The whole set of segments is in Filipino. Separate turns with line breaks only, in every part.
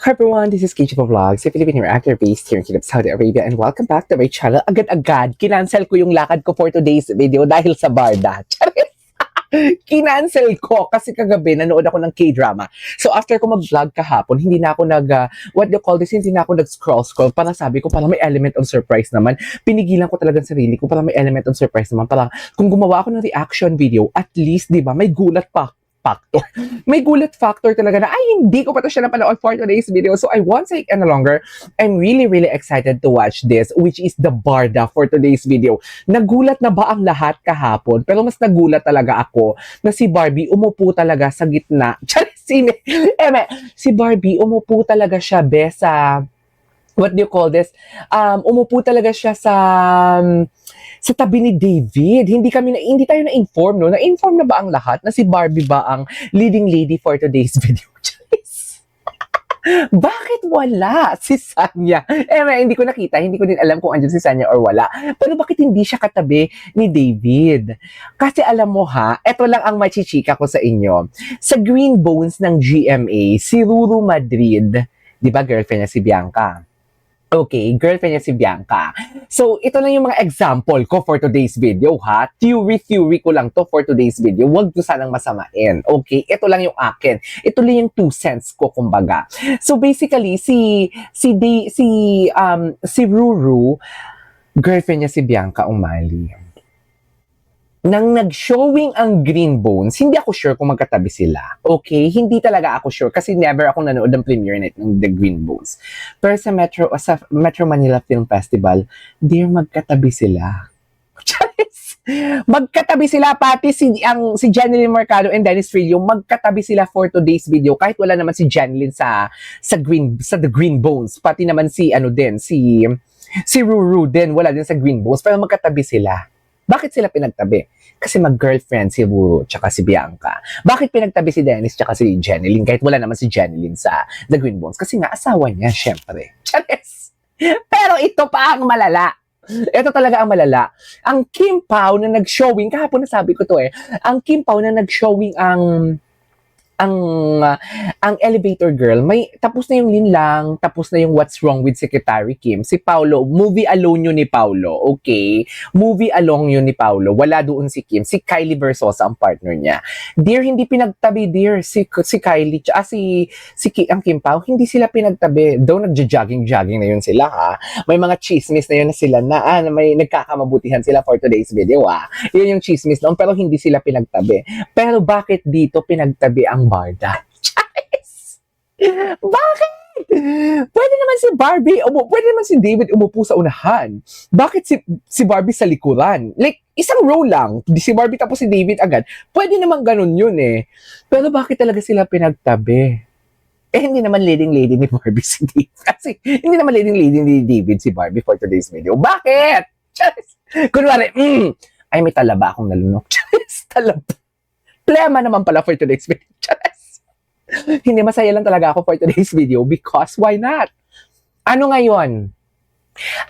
Hi everyone, this is KG Vlogs, a Philippine actor based here in Kingdom, Saudi Arabia, and welcome back to my channel. Agad-agad, kinancel ko yung lakad ko for today's video dahil sa Barda. Kinancel ko kasi kagabi nanood ako ng K-drama. So after ko mag-vlog kahapon, hindi na ako hindi na ako nag-scroll para sabi ko parang may element of surprise naman. Pinigilan ko talagang sarili ko parang may element of surprise naman. Parang kung gumawa ako ng reaction video, at least, di ba, may gulat factor. May gulat factor talaga na, ay, hindi ko pa to siya napanood for today's video. So I won't take any longer. I'm really excited to watch this, which is the Barda for today's video. Nagulat na ba ang lahat kahapon? Pero mas nagulat talaga ako na si Barbie umupo talaga sa gitna. Si Barbie umupo talaga siya, sa what do you call this? Umupo talaga siya sa tabi ni David. Hindi tayo na-inform, no? Na-inform na ba ang lahat na si Barbie ba ang leading lady for today's video? Bakit wala si Sanya? Hindi ko nakita, hindi ko din alam kung andyan si Sanya or wala. Pero bakit hindi siya katabi ni David? Kasi alam mo ha, eto lang ang machichika ko sa inyo. Sa Green Bones ng GMA, si Ruru Madrid, di ba girlfriend niya si Bianca? Okay, girlfriend niya si Bianca. So, ito lang yung mga example ko for today's video, ha? Theory ko lang to for today's video. Huwag nyo sanang masamain. Okay? Ito lang yung akin. Ito lang yung 2 cents ko, kumbaga. So, basically, si Ruru, girlfriend niya si Bianca Umali. Nang nag-showing ang Green Bones, hindi ako sure kung magkatabi sila. Okay? Hindi talaga ako sure kasi never ako nanood ng premiere night ng The Green Bones. Pero sa Metro Manila Film Festival, dear, magkatabi sila. Magkatabi sila, pati si Jeneline Mercado and Dennis Trillo, magkatabi sila for today's video. Kahit wala naman si Jeneline sa The Green Bones. Pati naman si Ruru din, wala din sa Green Bones. Pero magkatabi sila. Bakit sila pinagtabi? Kasi mag-girlfriend si Ruru tsaka si Bianca. Bakit pinagtabi si Dennis tsaka si Jeneline? Kahit wala naman si Jeneline sa The Green Bones. Kasi nga, asawa niya, syempre. Charis! Pero ito pa ang malala. Ito talaga ang malala. Ang Kim Pao na nag-showing, kahapon nasabi ko to ang Kim Pao na nag-showing ang Elevator Girl, tapos na yung Linlang, tapos na yung What's Wrong with Secretary Kim. Si Paulo, movie alone yun ni Paulo, okay? Movie alone yun ni Paulo. Wala doon si Kim. Si Kylie Versosa ang partner niya. Dear, hindi pinagtabi, dear. Si Kylie, ang Kim Pao, hindi sila pinagtabi. Daw nagja-jogging na yun sila, ha? May mga chismis na yun na sila na may nagkakamabutihan sila for today's video, ha? Yun yung chismis noon, pero hindi sila pinagtabi. Pero bakit dito pinagtabi ang Barda? Bakit? Pwede naman si Barbie, pwede naman si David umupo sa unahan. Bakit si Barbie sa likuran? Like, isang row lang. Si Barbie tapos si David agad. Pwede naman ganun yun eh. Pero bakit talaga sila pinagtabi? Hindi naman leading lady ni Barbie si David. Kasi hindi naman leading lady ni David si Barbie for today's video. Bakit? Kunwari, ay may talaba akong nalunok. Talaba. Plema naman pala for today's video. Hindi, masaya lang talaga ako for today's video because why not? Ano ngayon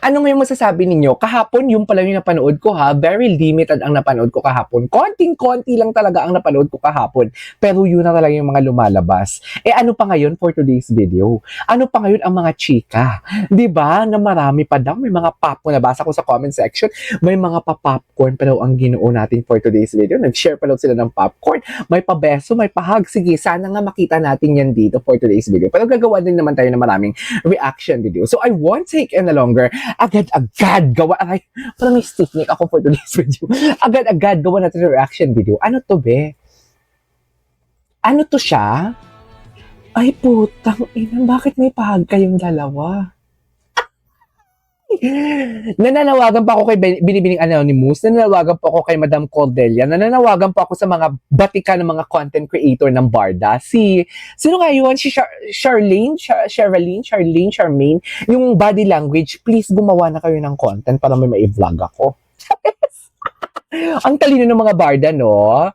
masasabi ninyo? Kahapon, yung pala yung napanood ko ha, very limited ang napanood ko kahapon. Konting-konti lang talaga ang napanood ko kahapon. Pero yun na talaga yung mga lumalabas. Ano pa ngayon for today's video? Ano pa ngayon ang mga chika? Diba? Na marami pa daw. May mga popcorn. Nabasa ko sa comment section. May mga pa-popcorn pa daw ang ginoo natin for today's video. Nag-share pa daw sila ng popcorn. May pa-beso, may pa-hug. Sige, sana nga makita natin yan dito for today's video. Pero gagawa din naman tayo ng maraming reaction video. So I won't take any longer. Agad-agad gawa. Ay, parang may stiff neck ako for today's video. Agad-agad gawa natin yung reaction video. Ano to, be? Ano to siya? Ay, putang ina. Bakit may pahag kayong dalawa? Nananawagan pa ako kay Binibining Anonymous, nananawagan pa ako kay Madam Cordelia, nananawagan pa ako sa mga batika ng mga content creator ng Barda. Sino nga yun? Si Charmaine, yung body language, please gumawa na kayo ng content para may ma-vlog ako. Ang talino ng mga Barda, no?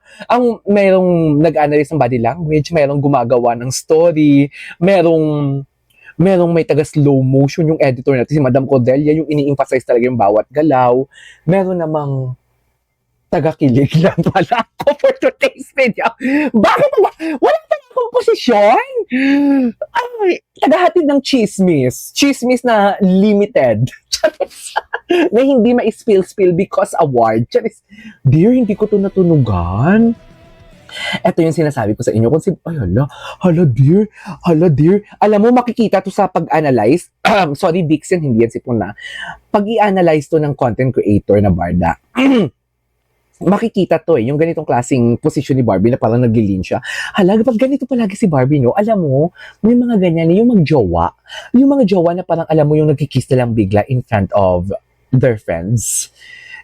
Merong nag-analyze ng body language, merong gumagawa ng story, merong may taga slow motion yung editor natin, si Madam Cordelia, yung ini-emphasize talaga yung bawat galaw. Meron namang taga-kilig lang pala ako for today's video. Bakit? Wala talaga Komposisyon? Ay, tagahatid ng chismis. Chismis na limited. Charis. Na hindi ma-spill-spill because award. Charis. Dear, hindi ko to natunugan. Ito yung sinasabi ko sa inyo. Kung ay, hala, dear. Alam mo, makikita to sa pag-analyze. Sorry, Dixon, hindi yan si Puna. Pag i-analyze to ng content creator na Barda, makikita to yung ganitong klaseng posisyon ni Barbie na parang naglilin siya. Hala, pag ganito palagi si Barbie, no, alam mo, may mga ganyan, yung magjowa. Yung mga jowa na parang alam mo yung nagkikiss na lang bigla in front of their friends.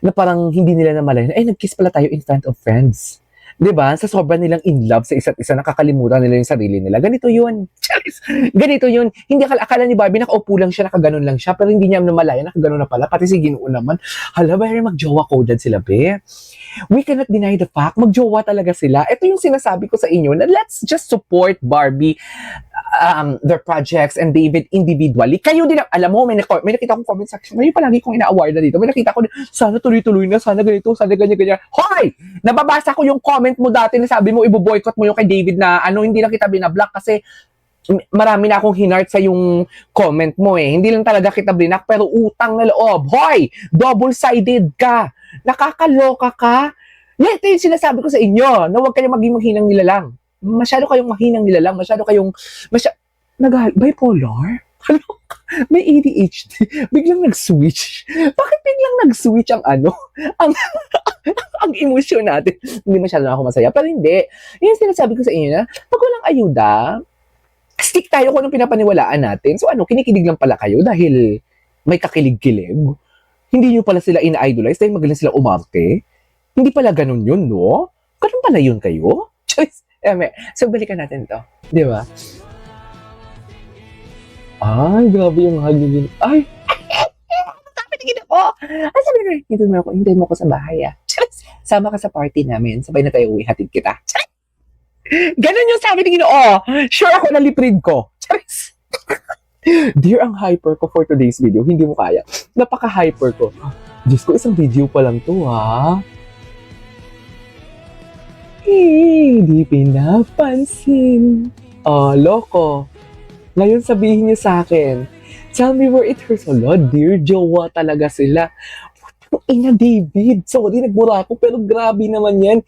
Na parang hindi nila namalayan, ay, nagkiss pala tayo in front of friends. 'Di ba? Sa sobrang nilang in love sa isa't isa, nakakalimutan nila yung sarili nila. Ganito yun. Charis! Ganito yun. Hindi akala ni Barbie, nakaupo lang siya, nakaganon lang siya, pero hindi niya namalaya, nakaganon na pala. Pati si Ginoo naman. Hala, very magjowa coded sila, be. We cannot deny the fact, magjowa talaga sila. Ito yung sinasabi ko sa inyo na let's just support Barbie, their projects and David individually. Kayo din, alam mo, may nakita akong comment section, may palagi kong ina-award na dito. May nakita ko, sana tuloy-tuloy na, sana ganito, sana ganyan-ganyan. Hoy! Nababasa ko yung comment mo dati na sabi mo, ibo-boycott mo yung kay David na, hindi lang kita binablock kasi marami na akong hinart sa yung comment mo eh. Hindi lang talaga kita blinak, pero utang na loob. Hoy! Double-sided ka! Nakakaloka ka? Yan, ito yung sinasabi ko sa inyo, na huwag kayong maging manghinang nilalang. Masyado kayong mahinang nilalang, bipolar? May ADHD. Biglang nag-switch. Bakit biglang nag-switch ang ang, ang emosyon natin? Hindi masyado na ako masaya. Pero hindi. Yung sinasabi ko sa inyo na, pag walang ayuda, stick tayo kung anong pinapaniwalaan natin. So kinikilig lang pala kayo dahil may kakilig-kilig. Hindi nyo pala sila ina-idolize dahil magaling sila umarte. Hindi pala ganun yun, no? Ganun pala yun kayo? Choice. So, balikan natin to. Di ba? Ay, grabe yung hagigin. Ay! Sabi na gina ko! Ay, sabi na hintayin mo ako sa bahay, ah. Charis! Sama ka sa party namin. Sabay na tayo uwi, hatid kita. Charis! Ganun yung sabi ni Ginoo. Sure ako na liprid ko. Charis! Dear, ang hyper ko for today's video. Hindi mo kaya. Napaka-hyper ko. Diyos ko, isang video pa lang to, ha? Hindi pinapansin. Oh, loko. Ngayon sabihin niyo sa akin, tell me where it hurts. Lord, dear, jowa talaga sila. Ina David, sorry, nagbura ako, pero grabe naman yan.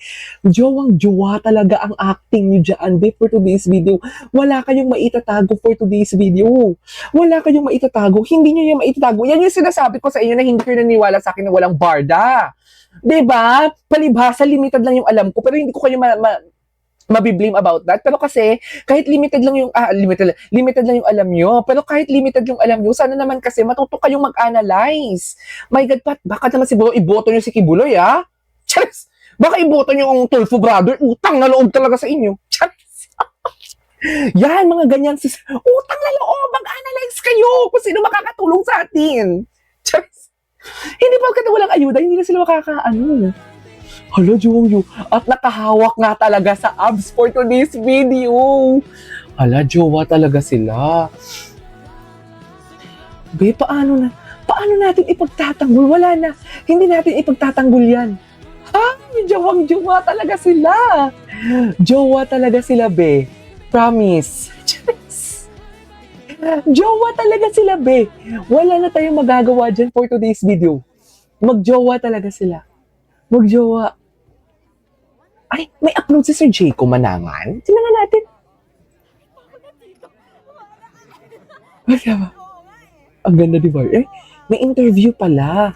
Jowang-jowa talaga ang acting niyo dyan, babe, for today's video. Wala kayong maitatago for today's video. Wala kayong maitatago. Hindi niyo yung maitatago. Yan yung sinasabi ko sa inyo na hindi kayo naniwala sa akin na walang barda. Diba? Palibhasa, limited lang yung alam ko, pero hindi ko kayo mabiblame about that. Pero kasi, kahit limited lang yung alam nyo, pero kahit limited yung alam nyo, sana naman kasi matuto kayong mag-analyze. My God, Pat, baka naman siguro iboto nyo si Kibuloy, ha? Charis! Baka iboto nyo ang Tulfo Brother, utang na loob talaga sa inyo. Charis! Yan, mga ganyan, utang na loob, mag-analyze kayo kung sino makakatulong sa atin. Charis! Hindi pa kasi walang ayuda, hindi na sila makakaano. Hala, Jowo. At nakahawak nga talaga sa abs for today's video. Hala, jowa talaga sila. Be, paano natin ipagtatanggol? Wala na. Hindi natin ipagtatanggol yan. Ha? Jowang-jowa talaga sila. Jowa talaga sila, be. Promise. Jowa talaga sila, be. Wala na tayong magagawa dyan for today's video. Magjowa talaga sila. Magjowa. Ay, may upload si Sir Jayco Manangan. Tingnan nga natin. Ay, ba? Ang ganda, di ba? Eh, may interview pala.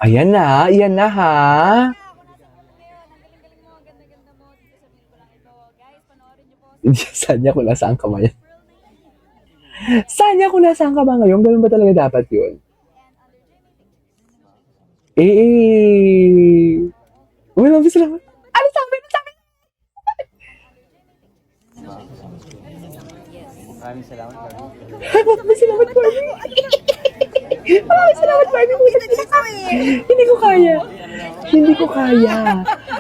Ayan na ha. Sanya ko nasaan ka ngayon. Sanya ko nasaan ka ba ngayon? Ganun ba talaga dapat yun? Maraming salamat. Ano sabi?
Maraming salamat, Barbie.
Maraming salamat, Barbie. Maraming salamat, Barbie. Hindi ko kaya.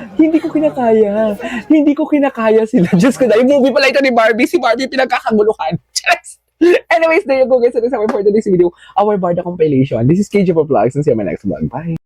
Hindi ko kinakaya sila. Diyos ko na, yung movie pala ito ni Barbie. Si Barbie pinagkakaguluhan. Anyways, there you go guys. That is our for today's video. Our Barda compilation. This is KJ for Vlogs and see you in my next vlog. Bye!